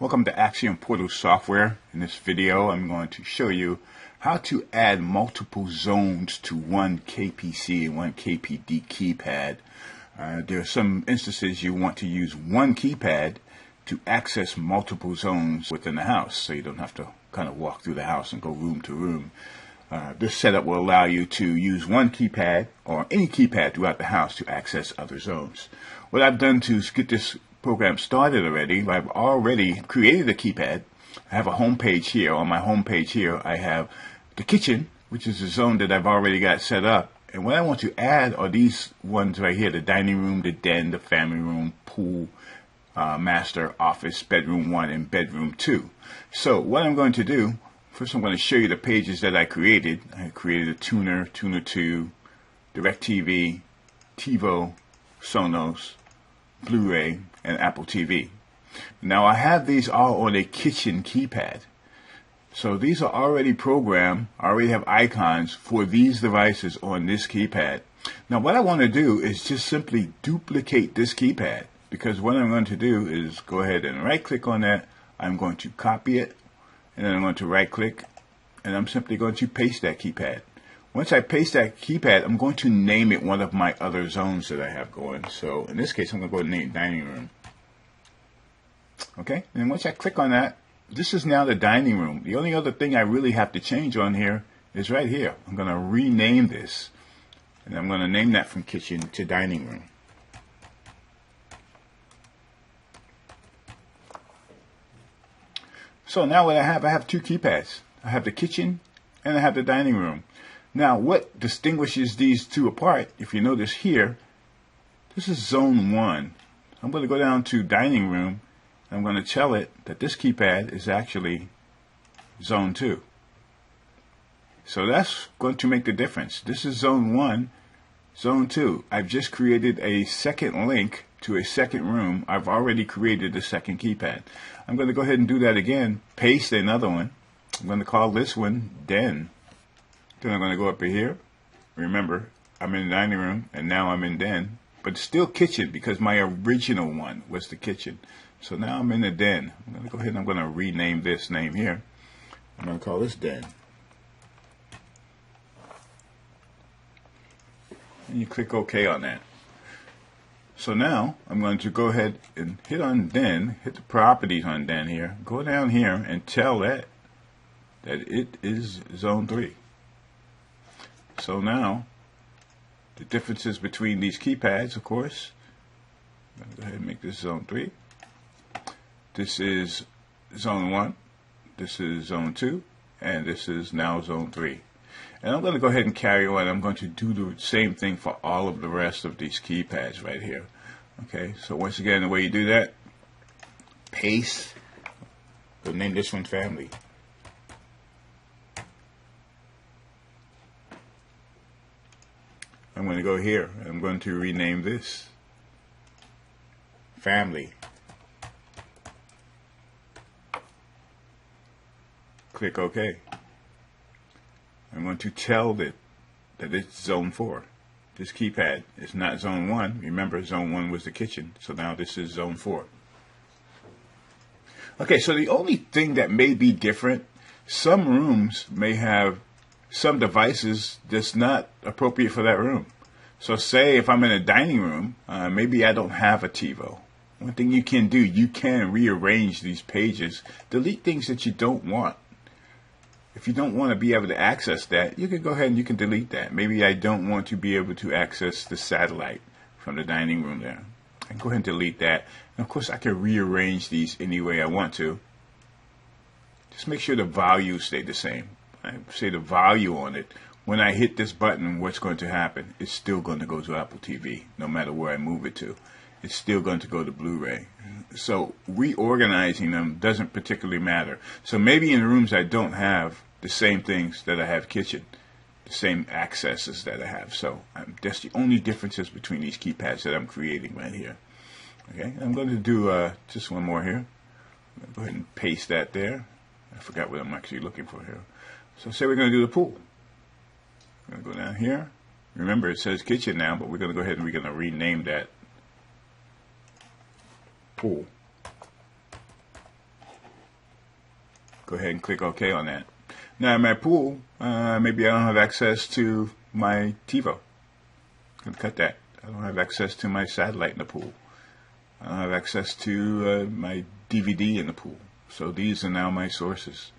Welcome to Axiom Portal Software. In this video, I'm going to show you how to add multiple zones to one KPC and one KPD keypad. There are some instances you want to use one keypad to access multiple zones within the house, so you don't have to kind of walk through the house and go room to room. This setup will allow you to use one keypad or any keypad throughout the house to access other zones. What I've done to get this program started already, I've already created a keypad. I have a home page here. On my home page here, I have the kitchen, which is the zone that I've already got set up. And what I want to add are these ones right here: the dining room, the den, the family room, pool, master, office, bedroom 1, and bedroom 2. So what I'm going to do, first I'm going to show you the pages that I created. I created a Tuner, Tuner 2, DirecTV, TiVo, Sonos, Blu-ray, and Apple TV. Now I have these all on a kitchen keypad. So these are already programmed. I already have icons for these devices on this keypad. Now what I want to do is just simply duplicate this keypad, because what I'm going to do is go ahead and right click on that. I'm going to copy it, and then I'm going to right click, and I'm simply going to paste that keypad. Once I paste that keypad, I'm going to name it one of my other zones that I have going. So in this case, I'm going to go and name dining room. Okay, and once I click on that, this is now the dining room. The only other thing I really have to change on here is right here. I'm going to rename this, and I'm going to name that from kitchen to dining room. So now what I have two keypads. I have the kitchen and I have the dining room. Now what distinguishes these two apart, if you notice here, this is zone 1. I'm going to go down to dining room. I'm going to tell it that this keypad is actually zone 2. So that's going to make the difference. This is zone 1, zone 2. I've just created a second link to a second room. I've already created the second keypad. I'm going to go ahead and do that again. Paste another one. I'm going to call this one den. Then I'm going to go up here. Remember, I'm in the dining room and now I'm in den, but it's still kitchen because my original one was the kitchen. So now I'm in the den. I'm going to go ahead and I'm going to rename this name here. I'm going to call this den. And you click OK on that. So now I'm going to go ahead and hit on den, hit the properties on den here, go down here and tell that it is zone 3. So now the differences between these keypads, of course, I'm going to go ahead and make this zone 3. This is zone 1, this is zone 2, and this is now zone 3. And I'm going to go ahead and carry on. I'm going to do the same thing for all of the rest of these keypads right here. Okay, so once again, the way you do that, paste, we'll name this one family. I'm going to go here. I'm going to rename this family. Click OK. I'm going to tell it that it's zone 4. This keypad is not zone 1. Remember, zone 1 was the kitchen. So now this is zone 4. Okay, so the only thing that may be different, some rooms may have some devices that's not appropriate for that room. So say if I'm in a dining room, maybe I don't have a TiVo. One thing you can do, you can rearrange these pages, delete things that you don't want. If you don't want to be able to access that, you can go ahead and you can delete that. Maybe I don't want to be able to access the satellite from the dining room there. I can go ahead and delete that. And of course, I can rearrange these any way I want to. Just make sure the values stay the same. I say the value on it. When I hit this button, what's going to happen? It's still going to go to Apple TV, no matter where I move it to. It's still going to go to Blu-ray. So reorganizing them doesn't particularly matter. So maybe in rooms I don't have the same things that I have kitchen, the same accesses that I have. So that's the only differences between these keypads that I'm creating right here. Okay, I'm going to do just one more here. I'm going to go ahead and paste that there. I forgot what I'm actually looking for here. So say we're going to do the pool. I'm going to go down here. Remember, it says kitchen now, but we're going to go ahead and we're going to rename that pool. Go ahead and click OK on that. Now in my pool, maybe I don't have access to my TiVo. I'm going to cut that. I don't have access to my satellite in the pool. I don't have access to my DVD in the pool. So these are now my sources.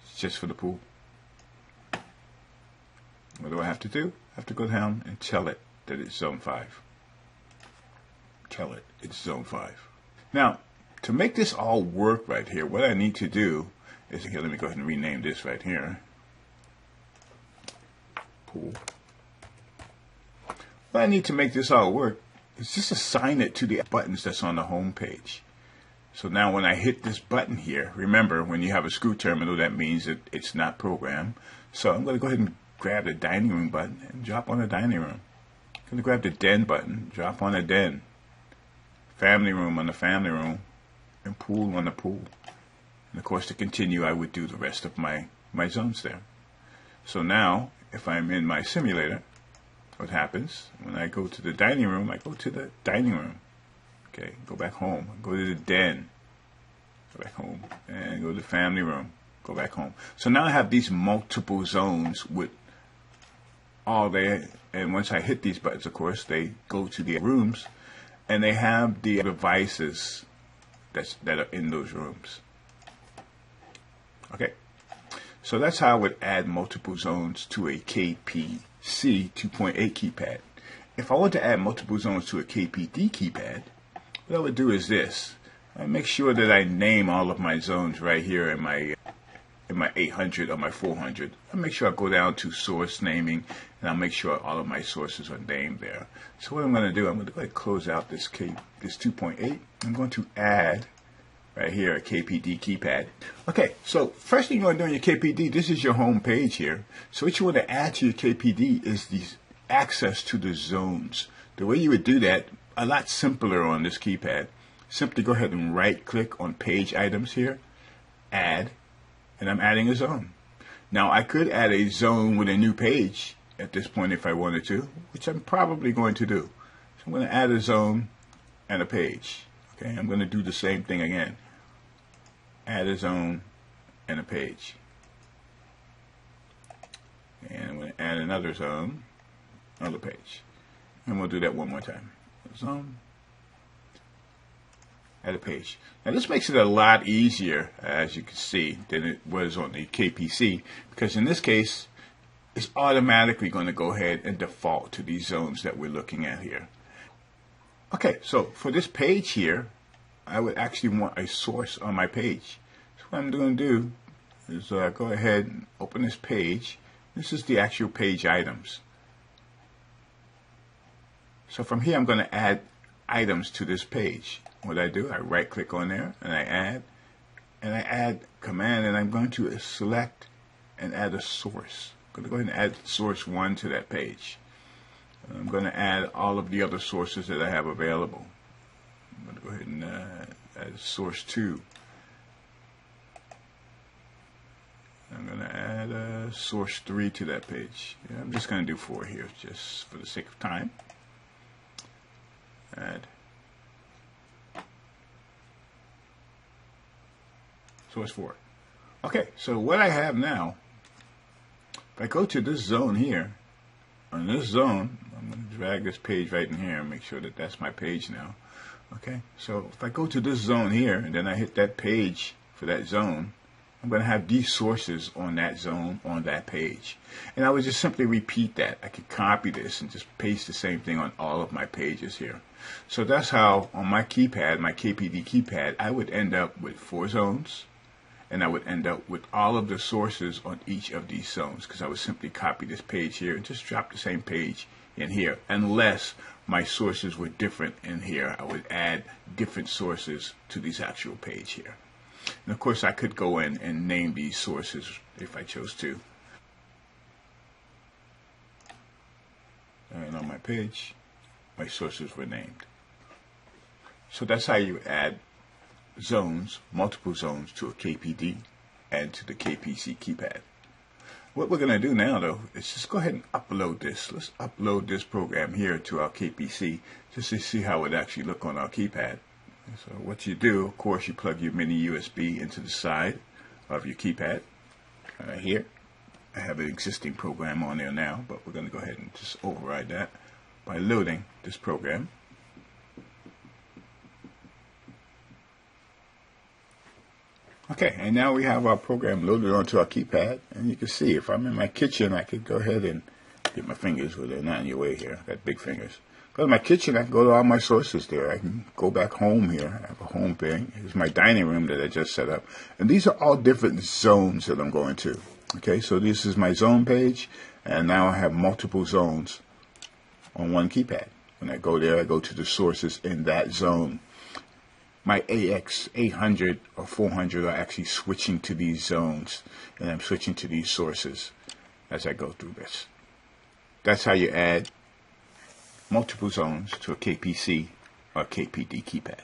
It's just for the pool. What do I have to do? I have to go down and tell it that it's zone 5. Tell it it's zone 5. Now, to make this all work right here, what I need to do is, here, let me go ahead and rename this right here. Pool. What I need to make this all work is just assign it to the buttons that's on the home page. So now when I hit this button here, remember when you have a screw terminal, that means that it's not programmed. So I'm going to go ahead and grab the dining room button and drop on the dining room. I'm going to grab the den button, drop on the den. Family room on the family room, and pool on the pool. And of course, to continue, I would do the rest of my zones there. So now, if I'm in my simulator, what happens? When I go to the dining room, I go to the dining room. Okay, go back home. Go to the den. Go back home. And go to the family room. Go back home. So now I have these multiple zones with all there. And once I hit these buttons, of course, they go to the rooms. And they have the devices that are in those rooms. Okay, so that's how I would add multiple zones to a KPC 2.8 keypad. If I want to add multiple zones to a KPD keypad, what I would do is this. I make sure that I name all of my zones right here in my 800 or my 400. I make sure I go down to source naming, and I'll make sure all of my sources are named there. So what I'm going to do, I'm going to go ahead and close out this 2.8. I'm going to add right here a KPD keypad. Okay, so first thing you want to do on your KPD, this is your home page here. So what you want to add to your KPD is the access to the zones. The way you would do that, a lot simpler on this keypad. Simply go ahead and right click on page items here, add, and I'm adding a zone. Now I could add a zone with a new page at this point if I wanted to, which I'm probably going to do. So I'm going to add a zone and a page. Okay, I'm going to do the same thing again. Add a zone and a page. And I'm going to add another zone, another page. And we'll do that one more time. Zone, add a page. Now this makes it a lot easier, as you can see, than it was on the KPC, because in this case, it's automatically going to go ahead and default to these zones that we're looking at here. Okay, so for this page here, I would actually want a source on my page. So what I'm going to do is go ahead and open this page. This is the actual page items. So from here, I'm going to add items to this page. What I do, I right click on there and I add command, and I'm going to select and add a source. I'm going to go ahead and add source 1 to that page. And I'm going to add all of the other sources that I have available. I'm going to go ahead and add source 2. I'm going to add source 3 to that page. Yeah, I'm just going to do 4 here just for the sake of time. Add source 4. Okay, so what I have now, if I go to this zone here, on this zone, I'm going to drag this page right in here and make sure that that's my page now. Okay, so if I go to this zone here and then I hit that page for that zone, I'm going to have these sources on that zone on that page. And I would just simply repeat that. I could copy this and just paste the same thing on all of my pages here. So that's how on my keypad, my KPD keypad, I would end up with 4 zones. And I would end up with all of the sources on each of these zones, because I would simply copy this page here and just drop the same page in here. Unless my sources were different in here, I would add different sources to this actual page here. And of course, I could go in and name these sources if I chose to. And on my page, my sources were named. So that's how you add zones, multiple zones, to a KPD and to the KPC keypad. What we're going to do now, though, is just go ahead and upload this. Let's upload this program here to our KPC just to see how it actually look on our keypad. So what you do, of course, you plug your mini USB into the side of your keypad. Here, I have an existing program on there now, but we're going to go ahead and just override that by loading this program. Okay, and now we have our program loaded onto our keypad, and you can see if I'm in my kitchen, I could go ahead and get my fingers where they're not in your way here. I've got big fingers. Go to my kitchen, I can go to all my sources there. I can go back home here. I have a home thing. Here's my dining room that I just set up. And these are all different zones that I'm going to. Okay, so this is my zone page, and now I have multiple zones on one keypad. When I go there, I go to the sources in that zone. My AX 800 or 400 are actually switching to these zones, and I'm switching to these sources as I go through this. That's how you add multiple zones to a KPC or KPD keypad.